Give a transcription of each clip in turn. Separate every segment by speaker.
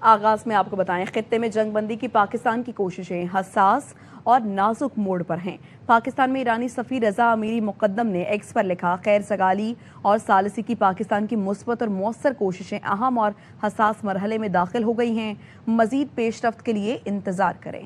Speaker 1: آغاز میں آپ کو بتائیں، خطے میں جنگ بندی کی پاکستان کی کوششیں حساس اور نازک موڑ پر ہیں۔ پاکستان میں ایرانی سفیر رضا امیری مقدم نے ایکس پر لکھا، خیر سگالی اور ثالثی کی پاکستان کی مثبت اور مؤثر کوششیں اہم اور حساس مرحلے میں داخل ہو گئی ہیں، مزید پیش رفت کے لیے انتظار کریں۔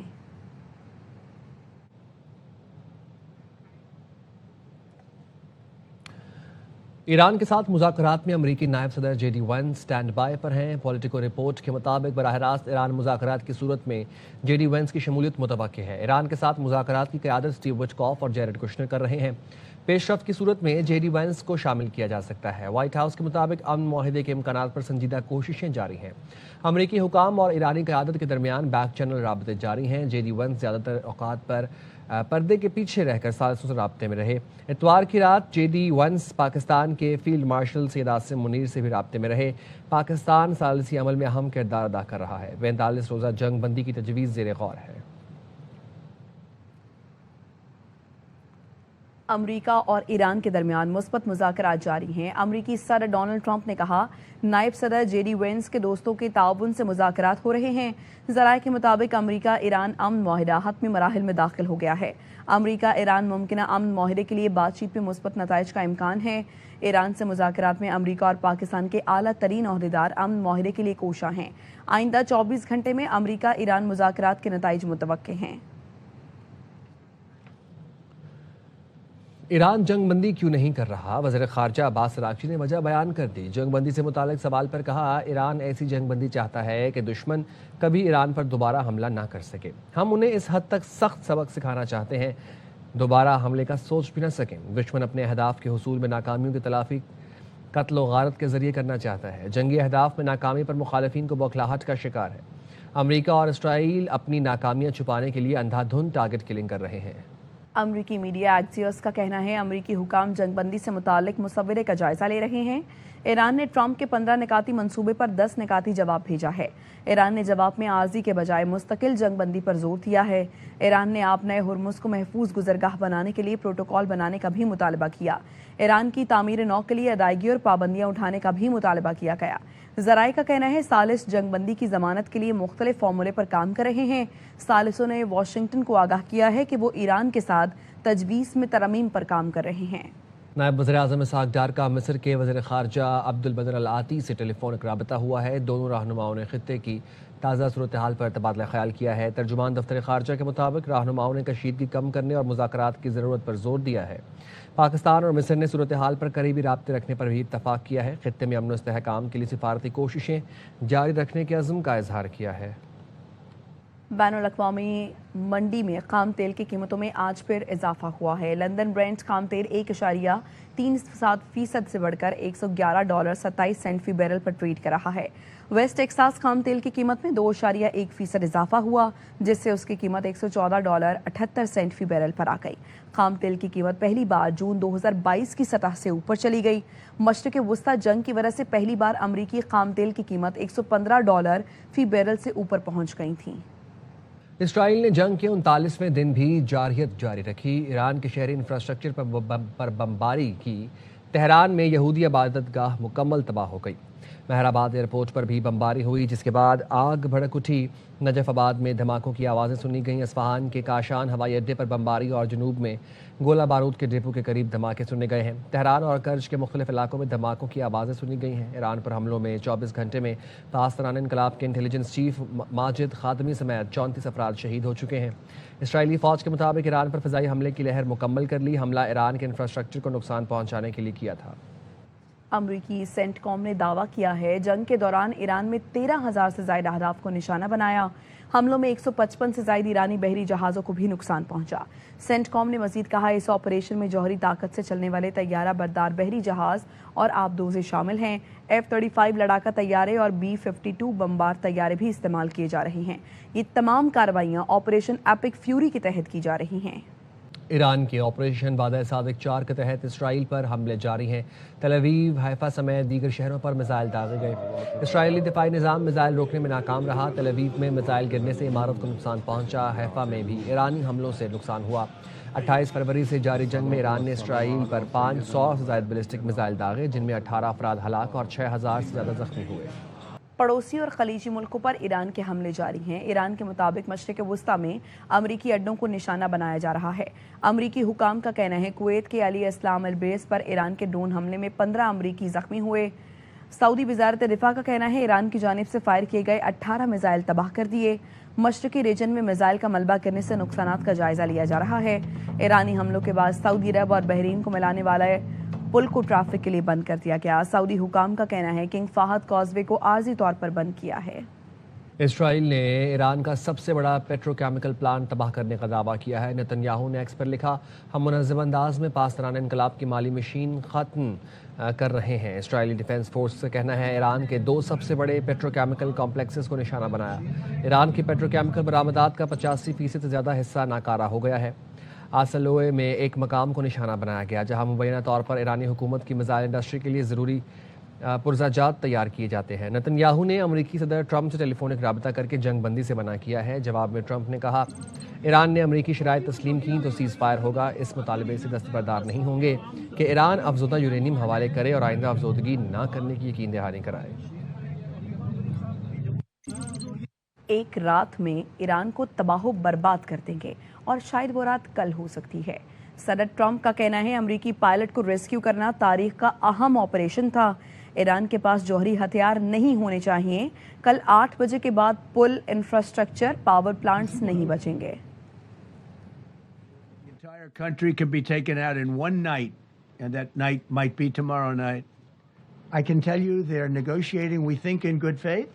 Speaker 2: ایران کے ساتھ مذاکرات میں امریکی نائب صدر J D Vance stand by پر ہیں۔ پولیٹیکو رپورٹ کے مطابق براہ راست ایران مذاکرات کی صورت میں جے ڈی وینس کی شمولیت متوقع ہے۔ ایران کے ساتھ مذاکرات کی قیادت سٹیو وٹکاف اور جیرڈ کشنر کر رہے ہیں۔ پیش رفت کی صورت میں جے ڈی وینس کو شامل کیا جا سکتا ہے۔ وائٹ ہاؤس کے مطابق امن معاہدے کے امکانات پر سنجیدہ کوششیں جاری ہیں۔ امریکی حکام اور ایرانی قیادت کے درمیان بیک چینل رابطے جاری ہیں۔ جے ڈی وینس زیادہ تر اوقات پر پردے کے پیچھے رہ کر ثالثوں سے رابطے میں رہے۔ اتوار کی رات جے ڈی وینس پاکستان کے فیلڈ مارشل سید عاصم منیر سے بھی رابطے میں رہے۔ پاکستان ثالثی عمل میں اہم کردار ادا کر رہا ہے۔ 42 روزہ جنگ بندی کی تجویز زیر غور ہے۔
Speaker 1: امریکہ اور ایران کے درمیان مثبت مذاکرات جاری ہیں۔ امریکی صدر ڈونلڈ ٹرمپ نے کہا، نائب صدر جے ڈی وینس کے دوستوں کے تعاون سے مذاکرات ہو رہے ہیں۔ ذرائع کے مطابق امریکہ ایران امن معاہدہ حتمی مراحل میں داخل ہو گیا ہے۔ امریکہ ایران ممکنہ امن معاہدے کے لیے بات چیت میں مثبت نتائج کا امکان ہے۔ ایران سے مذاکرات میں امریکہ اور پاکستان کے اعلیٰ ترین عہدیدار امن معاہدے کے لیے کوشاں ہیں۔ آئندہ 24 گھنٹے میں امریکہ ایران مذاکرات کے نتائج متوقع ہیں۔
Speaker 2: ایران جنگ بندی کیوں نہیں کر رہا؟ وزیر خارجہ عباس اراغچی نے وجہ بیان کر دی۔ جنگ بندی سے متعلق سوال پر کہا، ایران ایسی جنگ بندی چاہتا ہے کہ دشمن کبھی ایران پر دوبارہ حملہ نہ کر سکے۔ ہم انہیں اس حد تک سخت سبق سکھانا چاہتے ہیں دوبارہ حملے کا سوچ بھی نہ سکیں۔ دشمن اپنے اہداف کے حصول میں ناکامیوں کی تلافی قتل و غارت کے ذریعے کرنا چاہتا ہے۔ جنگی اہداف میں ناکامی پر مخالفین کو بوکھلاہٹ کا شکار ہے۔ امریکہ اور اسرائیل اپنی ناکامیاں چھپانے کے لیے اندھا دھند ٹارگٹ کلنگ کر رہے ہیں۔
Speaker 1: امریکی میڈیا ایکسیوس کا کہنا ہے، امریکی حکام جنگ بندی سے متعلق مصورے کا جائزہ لے رہے ہیں۔ ایران نے ٹرمپ کے 15 نکاتی منصوبے پر 10 نکاتی جواب بھیجا ہے۔ ایران نے جواب میں عارضی کے بجائے مستقل جنگ بندی پر زور دیا ہے۔ ایران نے آپ نئے ہرمز کو محفوظ گزرگاہ بنانے کے لیے پروٹوکول بنانے کا بھی مطالبہ کیا۔ ایران کی تعمیر نو کے لیے ادائیگی اور پابندیاں اٹھانے کا بھی مطالبہ کیا گیا۔ ذرائع کا کہنا ہے، ثالث جنگ بندی کی ضمانت کے لیے مختلف فارمولے پر کام کر رہے ہیں۔ ثالثوں نے واشنگٹن کو آگاہ کیا ہے کہ وہ ایران کے ساتھ تجویز میں ترمیم پر کام کر رہے ہیں۔
Speaker 2: نائب وزیر اعظم اسحاق ڈار کا مصر کے وزیر خارجہ عبد البدر العاطی سے ٹیلی فونک رابطہ ہوا ہے۔ دونوں رہنماؤں نے خطے کی تازہ صورتحال پر تبادلہ خیال کیا ہے۔ ترجمان دفتر خارجہ کے مطابق رہنماؤں نے کشیدگی کم کرنے اور مذاکرات کی ضرورت پر زور دیا ہے۔ پاکستان اور مصر نے صورتحال پر قریبی رابطے رکھنے پر بھی اتفاق کیا ہے۔ خطے میں امن و استحکام کے لیے سفارتی کوششیں جاری رکھنے کے عزم کا اظہار کیا ہے۔
Speaker 1: بین الاقوامی منڈی میں خام تیل کی قیمتوں میں آج پھر اضافہ ہوا ہے۔ لندن برینٹ خام تیل 1.37% سے بڑھ کر $111.27 فی بیرل پر ٹریڈ کر رہا ہے۔ ویسٹ ٹیکساس خام تیل کی قیمت میں 2.1% اضافہ ہوا، جس سے اس کی قیمت $114.78 فی بیرل پر آ گئی۔ خام تیل کی قیمت پہلی بار جون 2022 کی سطح سے اوپر چلی گئی۔ مشرق وسطی جنگ کی وجہ سے پہلی بار امریکی خام تیل کی قیمت $115 فی بیرل سے اوپر پہنچ گئی تھی۔
Speaker 2: اسرائیل نے جنگ کے 39ویں دن بھی جارحیت جاری رکھی۔ ایران کے شہری انفراسٹرکچر پر بمباری کی۔ تہران میں یہودی عبادت گاہ مکمل تباہ ہو گئی۔ مہرآباد ایئرپورٹ پر بھی بمباری ہوئی، جس کے بعد آگ بھڑک اٹھی۔ نجف آباد میں دھماکوں کی آوازیں سنی گئیں۔ اصفہان کے کاشان ہوائی اڈے پر بمباری اور جنوب میں گولہ بارود کے ڈپو کے قریب دھماکے سنے گئے ہیں۔ تہران اور کرج کے مختلف علاقوں میں دھماکوں کی آوازیں سنی گئی ہیں۔ ایران پر حملوں میں 24 گھنٹے میں پاسداران انقلاب کے انٹیلیجنس چیف ماجد خاتمی سمیت 34 افراد شہید ہو چکے ہیں۔ اسرائیلی فوج کے مطابق ایران پر فضائی حملے کی لہر مکمل کر لی۔ حملہ ایران کے انفراسٹرکچر کو نقصان پہنچانے کے لیے کیا تھا۔
Speaker 1: امریکی سینٹ کام نے دعویٰ کیا ہے، جنگ کے دوران ایران میں 13,000 سے زائد اہداف کو نشانہ بنایا۔ حملوں میں 155 سے زائد ایرانی بحری جہازوں کو بھی نقصان پہنچا۔ سینٹ کام نے مزید کہا، اس آپریشن میں جوہری طاقت سے چلنے والے طیارہ بردار بحری جہاز اور آبدوزیں شامل ہیں۔ F-35 لڑاکا طیارے اور B-52 بمبار طیارے بھی استعمال کیے جا رہے ہیں۔ یہ تمام کارروائیاں آپریشن ایپک فیوری کے تحت کی جا رہی ہیں۔
Speaker 2: ایران کے آپریشن وعدہ صادق 4 کے تحت اسرائیل پر حملے جاری ہیں۔ تل اویو، حیفا سمیت دیگر شہروں پر میزائل داغے گئے۔ اسرائیلی دفاعی نظام میزائل روکنے میں ناکام رہا۔ تل اویو میں میزائل گرنے سے عمارت کو نقصان پہنچا۔ حیفا میں بھی ایرانی حملوں سے نقصان ہوا۔ 28 فروری سے جاری جنگ میں ایران نے اسرائیل پر 500 سے زائد بیلسٹک میزائل داغے، جن میں 18 افراد ہلاک اور 6,000 سے زیادہ زخمی ہوئے۔
Speaker 1: पड़ोसी और खलीजी मुल्कों पर ईरान के हमले जारी हैं। ईरान के मुताबिक मशरिक़ वस्ता में अमरीकी अड्डों को निशाना बनाया जा रहा है। अमरीकी हुकाम का कहना है कुवैत के अली इस्लाम अल बेस पर ईरान के ड्रोन हमले में 15 अमरीकी जख्मी हुए। सऊदी वज़ारत दिफा का कहना है ईरान की जानिब से फायर किए गए 18 मिसाइल तबाह कर दिए। मशरिकी रीजन में मिसाइल का मलबा गिरने से नुकसानात का जायजा लिया जा रहा है। ईरानी हमलों के बाद सऊदी अरब और बहरीन को मिलाने वाला पुल को ट्रैफिक के लिए बंद कर दिया गया। सऊदी हुकाम का कहना है किंग फहद कॉजवे को आर्जी तौर पर बंद किया है।
Speaker 2: इसराइल ने ईरान का सबसे बड़ा पेट्रोकेमिकल प्लांट तबाह करने का दावा किया है। नेतन्याहू ने एक्स पर लिखा, हम मुनज़्ज़म अंदाज में पासदाराना इनकलाब की माली मशीन ख़त्म कर रहे हैं। इसराइली डिफेंस फोर्स का कहना है ईरान के 2 सबसे बड़े पेट्रोकेमिकल कॉम्प्लेक्सेस को निशाना बनाया। ईरान की पेट्रोकेमिकल बरामदात का 85% से ज़्यादा हिस्सा नाकारा हो गया है। आसलोए में एक मकाम को निशाना बनाया गया जहां मुबैना तौर पर ईरानी हुकूमत की मिसाइल इंडस्ट्री के लिए ज़रूरी पुर्जाजात तैयार किए जाते हैं। नेतन्याहू ने अमरीकी सदर ट्रंप से टेलीफोनिक रबता करके जंग बंदी से मना किया है। जवाब में ट्रंप ने कहा, ईरान ने अमरीकी शराइत तस्लीम की तो सीज़ फायर होगा। इस मुतालबे से दस्तबरदार नहीं होंगे कि ईरान अफजोदा यूरेनियम हवाले करे और आइंदा अफजोदगी ना करने की यकीन दहानी कराए।
Speaker 1: एक रात में ईरान को तबाह बर्बाद कर देंगे और शायद वो रात कल हो सकती है। सदर ट्रंप का कहना है अमरीकी पायलट को रेस्क्यू करना तारीख का अहम ऑपरेशन था। ईरान के पास जौहरी हथियार नहीं होने चाहिए। कल 8 बजे के बाद पुल, इंफ्रास्ट्रक्चर, पावर प्लांट्स नहीं बचेंगे।
Speaker 3: The entire country could be taken out in one night, and that night might be tomorrow night. I can tell you they're negotiating, we think, in good faith.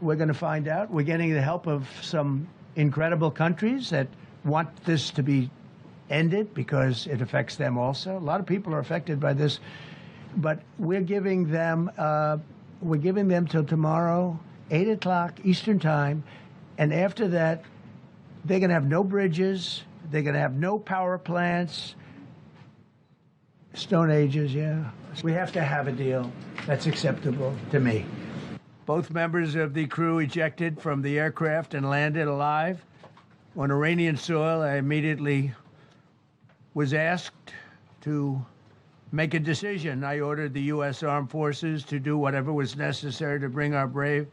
Speaker 3: We're going to find out. We're getting the help of some incredible countries that want this to be ended because it affects them also. A lot of people are affected by this, but we're giving them till tomorrow, 8 o'clock Eastern time, and after that, they're going to have no bridges, they're going to have no power plants. Stone Ages, yeah. We have to have a deal that's acceptable to me. Both members of the crew ejected from the aircraft and landed alive. On Iranian soil, I immediately was asked to make a decision. I ordered the U.S. Armed Forces to do whatever was necessary to bring our brave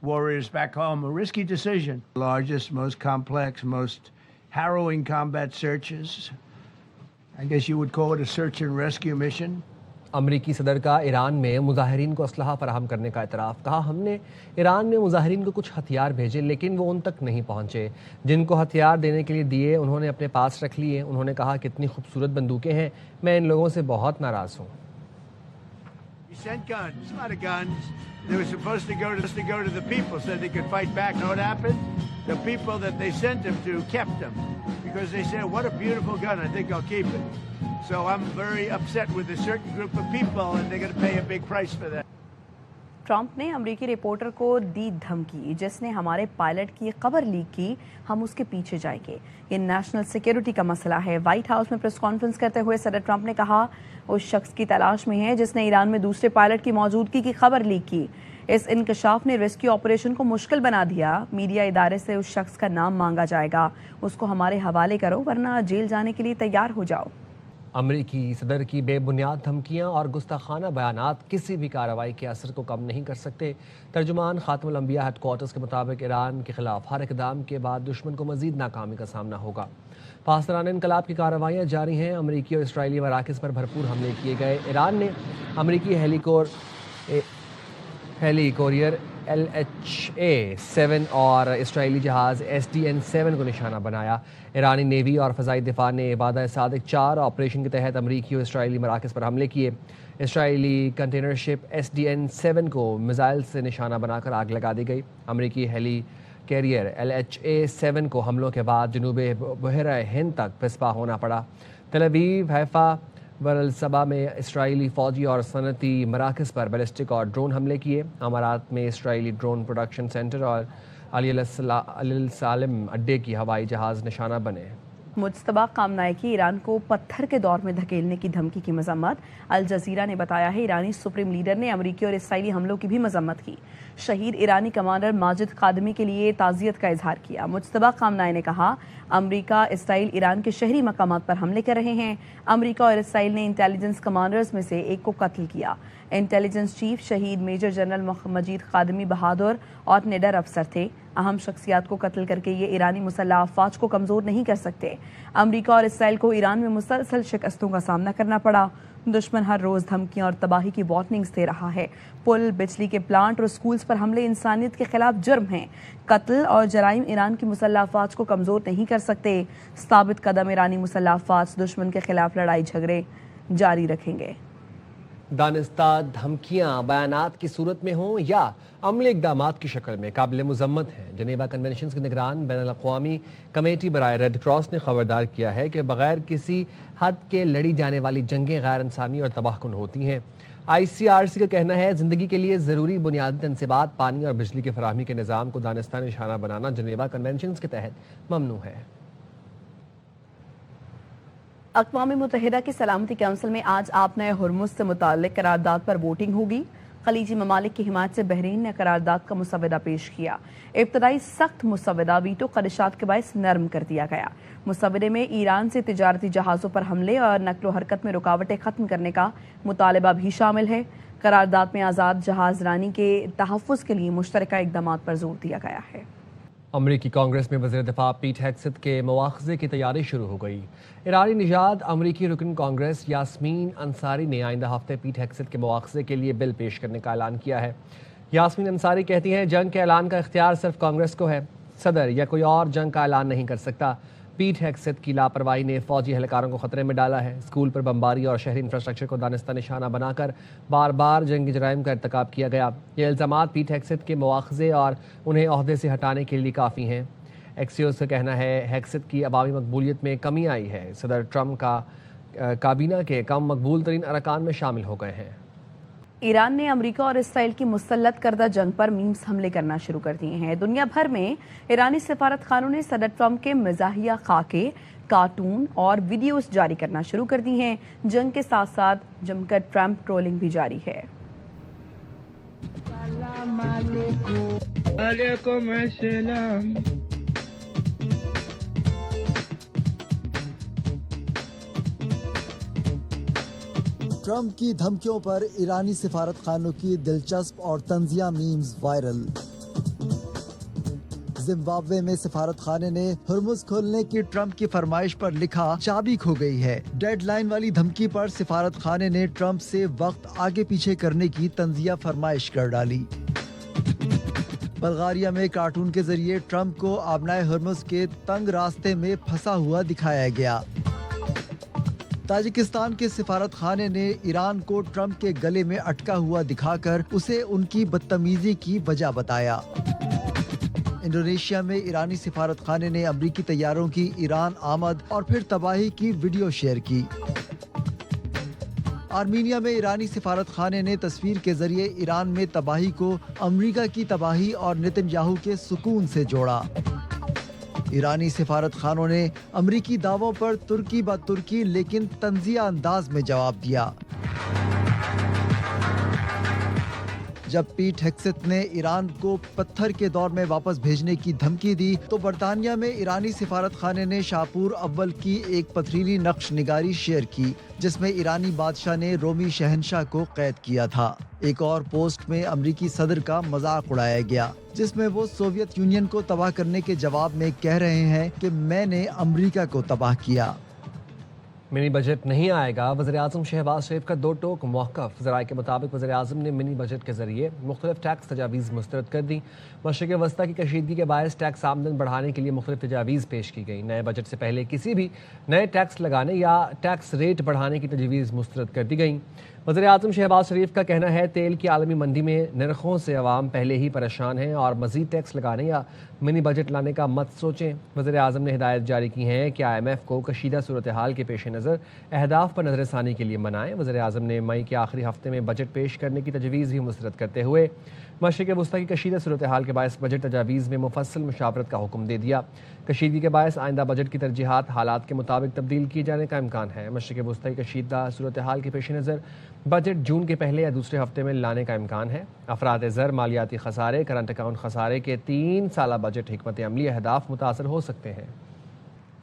Speaker 3: warriors back home. A risky decision. Largest, most complex, most harrowing combat searches. I guess you would call it a search and rescue mission.
Speaker 2: अमरीकी सदर का Iran में मुजाहिरीन को असलहा फराहम करने का इतराफ़। कहा, हमने ईरान में मुजाहिरीन को कुछ हथियार भेजे लेकिन वो उन तक नहीं पहुंचे। जिनको हथियार देने के लिए दिए उन्होंने अपने पास रख लिए। उन्होंने कहा, कितनी खूबसूरत बंदूकें हैं, मैं इन लोगों से बहुत नाराज़ हूँ।
Speaker 3: He sent guns, a lot of guns. They were supposed to go to the people so they could fight back. Know what happened? The people that they sent them to kept them because they said, what a beautiful gun, I think I'll keep it. So I'm very upset with a certain group of people and they're going to pay a big price for that.
Speaker 1: Trump ने अमरीकी reporter को दी धमकी, जिसने हमारे pilot की खबर leak की, हम उसके पीछे जाएंगे। ये नेशनल सिक्योरिटी का मसला है। व्हाइट हाउस में प्रेस कॉन्फ्रेंस करते हुए सदर ट्रंप ने कहा, उस शख्स की तलाश में है जिसने ईरान में दूसरे पायलट की मौजूदगी की खबर लीक की। इस इंकशाफ ने रेस्क्यू ऑपरेशन को मुश्किल बना दिया। मीडिया इदारे से उस शख्स का नाम मांगा जाएगा। उसको हमारे हवाले करो वरना जेल जाने के लिए तैयार हो जाओ।
Speaker 2: अमरीकी सदर की बेबुनियाद धमकियां और गुस्ताखाना बयानात किसी भी कार्रवाई के असर को कम नहीं कर सकते। तर्जुमान खातमुल अंबिया हेडक्वार्टर्स के मुताबिक ईरान के खिलाफ हर इकदाम के बाद दुश्मन को मजीद नाकामी का सामना होगा। पासदाराना इनकलाब की कार्रवाइयाँ जारी हैं। अमरीकी और इसराइली मराकज़ पर भरपूर हमले किए गए। ईरान ने अमरीकी हेली कोरियर LHA-7 और इसराइली जहाज़ SDN-7 को निशाना बनाया। ईरानी नेवी और फ़ज़ाई दिफा ने वादा सादिक 4 ऑपरेशन के तहत अमरीकी और इसराइली मराकज़ पर हमले किए। इसराइली कंटेनर शिप SDN-7 को मिसाइल से निशाना बनाकर आग लगा दी गई। अमरीकी हेली कैरियर LHA-7 को हमलों के बाद जनूबी बहरा हिंद तक पिस्पा होना पड़ा। तल अवीव, हैफा, वरलसबा में इसराइली फ़ौजी और सनती मराकज़ पर बैलिस्टिक और ड्रोन हमले किए। अमारात में इसराइली ड्रोन प्रोडक्शन सेंटर और अल सालिम अड्डे की हवाई जहाज़ निशाना बने।
Speaker 1: मुज्तबा कामनाई की ईरान को पत्थर के दौर में धकेलने की धमकी की मजम्मत। अल जजीरा ने बताया है ईरानी सुप्रीम लीडर ने अमरीकी और इसराइली हमलों की भी मजम्मत की। शहीद ईरानी कमांडर माजिद कादमी के लिए ताज़ियत का इजहार किया। मुज्तबा कामनाई ने कहा, अमरीका, इसराइल ईरान के शहरी मकामात पर हमले कर रहे हैं। अमरीका और इसराइल ने इंटेलिजेंस कमांडर्स में से एक को कत्ल किया। इंटेलिजेंस चीफ शहीद मेजर जनरल मजीद खादमी बहादुर और निडर अफसर थे। अहम शख्सियात को कत्ल करके ये ईरानी मुसल्लह अफवाज को कमज़ोर नहीं कर सकते। अमरीका और इसराइल को ईरान में मुसलसल शिकस्तों का सामना करना पड़ा। दुश्मन हर रोज़ धमकियां और तबाही की वार्निंग्स दे रहा है। पुल, बिजली के प्लांट और स्कूल्स पर हमले इंसानियत के खिलाफ जुर्म हैं। कत्ल और जराइम ईरान की मुसल्लह अफवाज को कमज़ोर नहीं कर सकते। साबित कदम ईरानी मुसल्लह अफवाज दुश्मन के खिलाफ लड़ाई झगड़े जारी रखेंगे।
Speaker 2: दानिस्ता धमकियां बयानात की सूरत में हों या अमली इक़दामात की शक्ल में काबिल मुज़म्मत हैं। जनेवा कन्वेंशन के निगरान बैनुल-अक़वामी कमेटी बराए रेड क्रॉस ने खबरदार किया है कि बगैर किसी हद के लड़ी जाने वाली जंगें गैर इंसानी और तबाहकुन होती हैं। ICRC का कहना है ज़िंदगी के लिए ज़रूरी बुनियादी तनसीबात, पानी और बिजली की फराहमी के निज़ाम को दानिस्ता निशाना बनाना जनेवा कन्वेंशन के तहत ममनू है।
Speaker 1: अक़वाम मुत्तहिदा की सलामती काउंसिल में आज आपने हुर्मुज़ से मुताल्लिक़ करारदाद पर वोटिंग होगी। खलीजी ममालिक की हिमायत से बहरीन ने करारदाद का मुसवदा पेश किया। इब्तदाई सख्त मुसवदा वीटो ख़दशात के बायस नरम कर दिया गया। मुसवदे में ईरान से तिजारती जहाज़ों पर हमले और नकलो हरकत में रुकावटें ख़त्म करने का मुतालबा भी शामिल है। करारदाद में आज़ाद जहाज़ रानी के तहफ़्फ़ुज़ के लिए मुश्तरका इक़दामात पर जोर दिया गया है।
Speaker 2: अमरीकी कांग्रेस में वज़ीर दिफा पीट हेग्सेथ के मुआख़ज़े की तैयारी शुरू हो गई। ईरानी निजाद अमरीकी रुकन कांग्रेस यास्मीन अंसारी ने आइंदा हफ्ते पीट हेग्सेथ के मुआख़ज़े के लिए बिल पेश करने का ऐलान किया है। यास्मीन अंसारी कहती हैं जंग के ऐलान का इख्तियार सिर्फ कांग्रेस को है। सदर या कोई और जंग का ऐलान नहीं कर सकता। पीट हेग्सेथ की लापरवाही ने फौजी एहलकारों को खतरे में डाला है। स्कूल पर बमबारी और शहरी इंफ्रास्ट्रक्चर को दानिस्ता निशाना बनाकर बार बार जंगी जराइम का इर्तकाब किया गया। ये इल्ज़ामात पीट हेग्सेथ के मुआख़ज़े और उन्हें ओहदे से हटाने के लिए काफ़ी हैं। एक्सियोस का कहना है हेग्सेथ की अवामी मकबूलियत में कमी आई है। सदर ट्रम्प का काबीना के कम मकबूल तरीन अरकान में शामिल हो गए हैं।
Speaker 1: ईरान ने अमेरिका और इसराइल की मुसल्लत करदा जंग पर मीम्स हमले करना शुरू कर दिए हैं। दुनिया भर में ईरानी सफारत खानों ने सदर ट्रम्प के मज़ाहिया खाके, कार्टून और वीडियोस जारी करना शुरू कर दी हैं। जंग के साथ साथ जमकर ट्रम्प ट्रोलिंग भी जारी है।
Speaker 4: ट्रम्प की धमकियों पर ईरानी सिफारत खानों की दिलचस्प और तंजिया मीम्स वायरल। जिम्बाब्वे में सिफारत खाने ने हुर्मुज़ खोलने की ट्रम्प की फरमाइश पर लिखा चाबी खो गई है। डेडलाइन वाली धमकी पर सिफारत खाने ने ट्रम्प से वक्त आगे पीछे करने की तंजिया फरमाइश कर डाली। बल्गारिया में कार्टून के जरिए ट्रम्प को आबनाए हुर्मुज़ के तंग रास्ते में फंसा हुआ दिखाया गया। ताजिकिस्तान के सिफारत खाने ने ईरान को ट्रम्प के गले में अटका हुआ दिखाकर उसे उनकी बदतमीजी की वजह बताया। इंडोनेशिया में ईरानी सिफारत खाने ने अमरीकी तैयारों की ईरान आमद और फिर तबाही की वीडियो शेयर की। आर्मीनिया में ईरानी सिफारत खाने ने तस्वीर के जरिए ईरान में तबाही को अमरीका की तबाही और नेतन्याहू के सुकून से जोड़ा। ईरानी सिफारत खानों ने अमरीकी दावों पर तुर्की ब तुर्की लेकिन तंजिया अंदाज में जवाब दिया। जब पीट हेग्सेथ ने ईरान को पत्थर के दौर में वापस भेजने की धमकी दी तो बरतानिया में ईरानी सिफारत खाने ने शाहपुर अव्वल की एक पथरीली नक्श निगारी शेयर की जिसमें ईरानी बादशाह ने रोमी शहनशाह को कैद किया था। एक और पोस्ट में अमरीकी सदर का मजाक उड़ाया गया जिसमें वो सोवियत यूनियन को तबाह करने के जवाब में कह रहे हैं कि मैंने अमरीका को तबाह किया।
Speaker 2: मिनी बजट नहीं आएगा, वज़ीर-ए-आज़म शहबाज शरीफ का दो टोक मौक़िफ़। ज़राए के मुताबिक वज़ीर-ए-आज़म ने मिनी बजट के जरिए मुख्तलिफ टैक्स तजावीज़ मुस्तरद कर दी। मशरिक़ वस्ता की कशीदगी के बायस टैक्स आमदन बढ़ाने के लिए मुख्तलिफ तजावीज़ पेश की गई। नए बजट से पहले किसी भी नए टैक्स लगाने या टैक्स रेट बढ़ाने की तजवीज़ मुस्तरद कर दी गई। वज़ीर-ए-आज़म शहबाज शरीफ का कहना है तेल की आलमी मंडी में नरखों से अवाम पहले ही परेशान हैं और मज़ीद टैक्स लगाने या मिनी बजट लाने का मत सोचें। वज़ीर-ए-आज़म ने हिदायत जारी की है कि IMF को कशीदा सूरत हाल के पेश नज़र अहदाफ पर नज़रसानी के लिए मनाएं। वज़ीर-ए-आज़म ने मई के आखिरी हफ्ते में बजट पेश करने की तजवीज़ भी मुस्तरद करते हुए मशरिक़ वस्ता की कशीदा सूरत हाल के बायस बजट तजावीज़ में मुफस्सल मुशावरत का हुक्म दे दिया। कशीदगी के बायस आइंदा बजट की तरजीहात हालात के मुताबिक तब्दील किए जाने का इम्कान है। मशरिक़ वस्ता की कशीदा सूरत हाल के पेश नज़र बजट जून के पहले या दूसरे हफ्ते में लाने का इम्कान है। अफराद ज़र, मालियाती खसारे, करंट अकाउंट खसारे के 3 साला बजट हिकमत अमली अहदाफ मुतासर हो सकते हैं।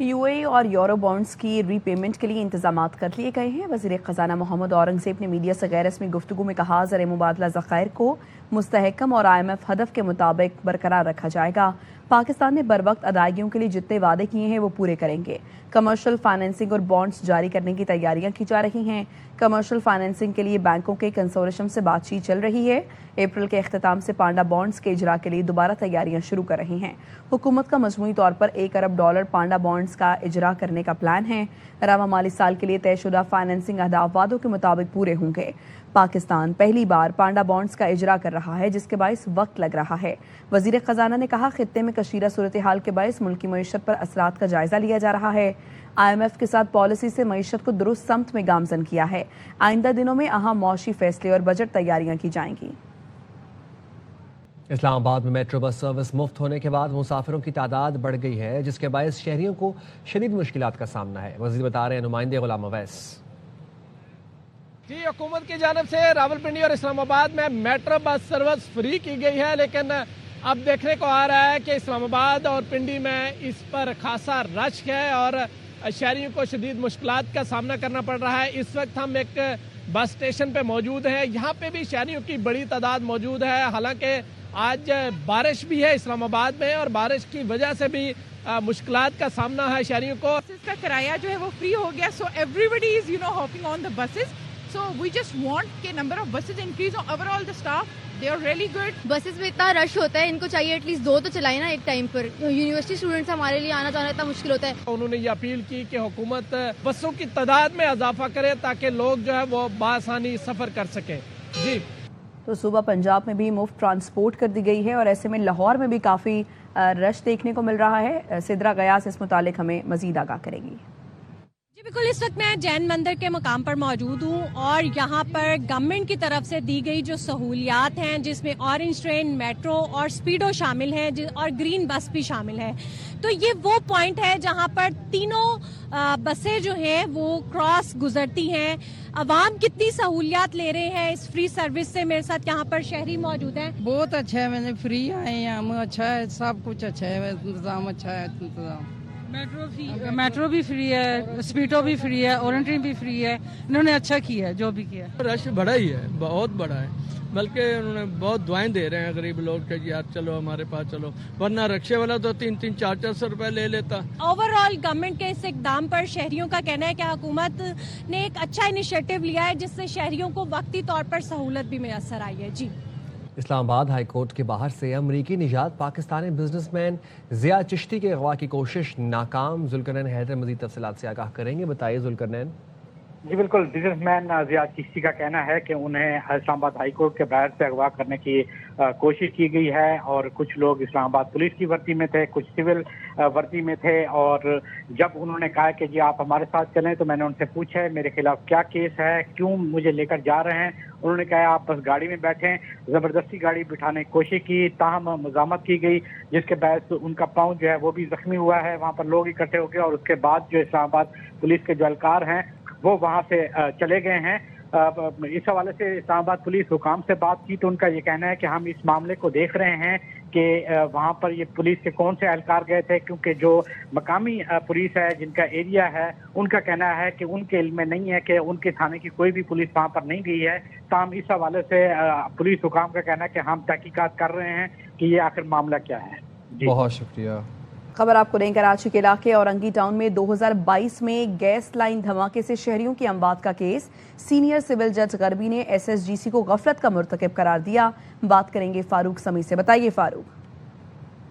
Speaker 1: यूएई और यूरो बॉन्ड्स की रीपेमेंट के लिए इंतजामात कर लिए गए हैं। वज़ीर ख़ज़ाना मोहम्मद औरंगज़ेब ने मीडिया से गैर रस्मी गुफ्तगू में कहा, ज़र मुबादला ज़ख़ायर को मुस्तहकम और IMF हदफ के मुताबिक बरकरार रखा जाएगा। पाकिस्तान ने बर वक्त अदायगियों के लिए जितने वादे किए हैं वो पूरे करेंगे। कमर्शियल फाइनेंसिंग और बॉन्ड्स जारी करने की तैयारियां की जा रही हैं। कमर्शियल फाइनेंसिंग के लिए बैंकों के कंसोर्शियम से बातचीत चल रही है। अप्रैल के अख्ताम से पांडा बॉन्ड्स के इजरा के लिए दोबारा तैयारियां शुरू कर रही हैं। हुकूमत का मजमूई तौर पर $1 अरब पांडा बॉन्ड्स का इजरा करने का प्लान है। रवा माली साल के लिए तयशुदा फाइनेंसिंग अहदाफ वादों के मुताबिक पूरे होंगे। पाकिस्तान पहली बार पांडा बॉन्ड्स का इजरा कर रहा है, जिसके बाइस वक्त लग रहा है। वजीर खजाना ने कहा, खित्ते में कशीदा सूरत हाल के बाइस मुल्की मईशत पर असरात का जायजा लिया जा रहा है। IMF के साथ पॉलिसी से मईशत को दुरुस्त समत में गामजन किया है। आइंदा दिनों में अहम मौशी फैसले और बजट तैयारियां की जाएंगी।
Speaker 2: इस्लामाबाद में मेट्रो बस सर्विस मुफ्त होने के बाद मुसाफिरों की तादाद बढ़ गई है, जिसके बायस शहरियों को शदीद मुश्किलात का सामना है। वज़ीर बता रहे हैं नुमाइंदे गुलाम अवैस।
Speaker 5: जी, हुकूमत की जानिब से रावलपिंडी और इस्लामाबाद में मेट्रो बस सर्विस फ्री की गई है, लेकिन अब देखने को आ रहा है कि इस्लामाबाद और पिंडी में इस पर खासा रश है और शहरियों को शदीद मुश्किलात का सामना करना पड़ रहा है। इस वक्त हम एक बस स्टेशन पे मौजूद हैं। यहाँ पे भी शहरियों की बड़ी तादाद मौजूद है। हालांकि आज बारिश भी है इस्लामाबाद में और बारिश की वजह से भी मुश्किलात का सामना है शहरियों को।
Speaker 6: बसेस का किराया जो है वो फ्री हो गया, so everybody is hopping on the buses. So we just want के number of buses increase और overall the staff they are really good.
Speaker 7: Buses में इतना रश होता है, इनको चाहिए एटलीस्ट 2 तो चलाए ना एक टाइम पर। यूनिवर्सिटी स्टूडेंट्स हमारे लिए आना जाना इतना मुश्किल होता है।
Speaker 5: उन्होंने ये अपील की कि हुकूमत बसों की तादाद में इजाफा करे ताकि लोग जो है वो बासानी सफर कर सकें। जी,
Speaker 1: तो सुबह पंजाब में भी मुफ्त ट्रांसपोर्ट कर दी गई है और ऐसे में लाहौर में भी काफ़ी रश देखने को मिल रहा है। सिद्रा गयास इस मुतालिक हमें मजीद आगाह करेगी।
Speaker 8: जी बिल्कुल, इस वक्त मैं जैन मंदिर के मकाम पर मौजूद हूँ और यहाँ पर गवर्नमेंट की तरफ से दी गई जो सहूलियात हैं, जिसमें ऑरेंज ट्रेन, मेट्रो और स्पीडो शामिल हैं और ग्रीन बस भी शामिल है। तो ये वो पॉइंट है जहाँ पर तीनों बसें जो हैं वो क्रॉस गुजरती हैं। अवाम कितनी सहूलियात ले रहे हैं इस फ्री सर्विस से। मेरे साथ यहाँ पर शहरी मौजूद हैं।
Speaker 9: बहुत अच्छा है, मैंने फ्री आए हैं हम, अच्छा है, सब कुछ अच्छा है, इंतजाम अच्छा है। इंतजाम मेट्रो भी फ्री है, स्पीडो भी फ्री है, ऑरेंज ट्रेन भी फ्री है। इन्होंने अच्छा किया है जो भी किया।
Speaker 10: रश बड़ा ही है, बहुत बड़ा है, बल्कि उन्होंने बहुत दुआएं दे रहे हैं गरीब लोग के, यार चलो हमारे पास चलो, वरना रिक्शे वाला तो 300 400 रुपए ले लेता।
Speaker 8: ओवरऑल गवर्नमेंट के इस इकदाम पर शहरियों का कहना है कि हुकूमत ने एक अच्छा इनिशिएटिव लिया है, जिससे शहरियों को वक्ती तौर पर सहूलत भी मैसर आई है। जी,
Speaker 2: इस्लामाबाद हाई कोर्ट के बाहर से अमरीकी निजात पाकिस्तानी बिजनेसमैन ज़िया चिश्ती के अगवा की कोशिश नाकाम। जुल्करनैन हैदर मजीद तफसीलात से आगाह करेंगे। बताइए जुल्करनैन।
Speaker 11: जी बिल्कुल, बिजनेसमैन ज़िया चिश्ती का कहना है कि उन्हें इस्लामाबाद हाई कोर्ट के बाहर से अगवा करने की कोशिश की गई है और कुछ लोग इस्लामाबाद पुलिस की वर्दी में थे, कुछ सिविल वर्दी में थे। और जब उन्होंने कहा कि जी आप हमारे साथ चलें, तो मैंने उनसे पूछा है मेरे खिलाफ क्या केस है, क्यों मुझे लेकर जा रहे हैं। उन्होंने कहा आप बस गाड़ी में बैठें। ज़बरदस्ती गाड़ी बिठाने की कोशिश की, ताहम मज़ामत की गई, जिसके बायस उनका पाँव जो है वो भी जख्मी हुआ है। वहाँ पर लोग इकट्ठे हो गए और उसके बाद जो इस्लामाबाद पुलिस के जो एहलकार हैं वो वहाँ से चले गए हैं। इस हवाले से इस्लामाबाद पुलिस हुकाम से बात की तो उनका ये कहना है कि हम इस मामले को देख रहे हैं कि वहाँ पर ये पुलिस के कौन से एहलकार गए थे, क्योंकि जो मकामी पुलिस है जिनका एरिया है उनका कहना है कि उनके इल्म में नहीं है कि उनके थाने की कोई भी पुलिस वहाँ पर नहीं गई है। ताहम इस हवाले से पुलिस हुकाम का कहना है कि हम तहकीकात कर रहे हैं कि ये आखिर मामला क्या है।
Speaker 2: बहुत शुक्रिया।
Speaker 1: खबर आपको दें, कराची के इलाके औरंगी टाउन में 2022 में गैस लाइन धमाके से शहरियों की अमवात का केस। सीनियर सिविल जज गरबी ने SSGC को गफलत का मुर्तकिब करार दिया। बात करेंगे फारूक समी से। बताइए फारूक।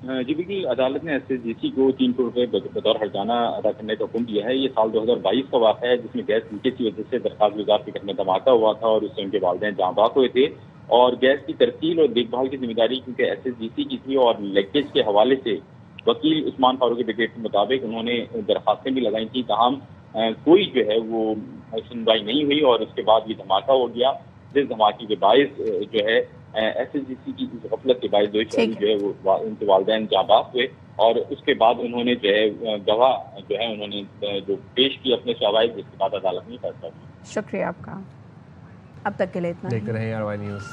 Speaker 12: जी बिल्कुल, अदालत ने SSGC को 3 करोड़ रुपए बतौर हर्जाना अदा करने का हुक्म दिया है। ये साल 2022 का वाक़ा है, जिसमें गैस लीकेज की वजह से दरखास्त गुजार के घर में धमाका हुआ था और उससे उनके वालिदैन जाँ बाक हुए थे। और गैस की तरसील और देखभाल की जिम्मेदारी क्योंकि SSGC की थी और लीकेज के हवाले से वकील उस्मान फारूकी ब्रिगेड के मुताबिक उन्होंने दरखास्तें भी लगाई थी, ताहम कोई जो है वो सुनवाई नहीं हुई और उसके बाद ये धमाका हो गया। जिस धमाके के बायस जो है SSGC की इस गफलत के बायस 2 शहरी जो है वो उनके वालिदैन जाँ बाक हुए और उसके बाद उन्होंने जो है गवाह जो है उन्होंने जो पेश की अपने शवाहिद, जिसके बाद अदालत ने फैसला किया।
Speaker 1: शुक्रिया आपका। अब तक के लिए इतना।
Speaker 2: देखते रहे RY न्यूज़।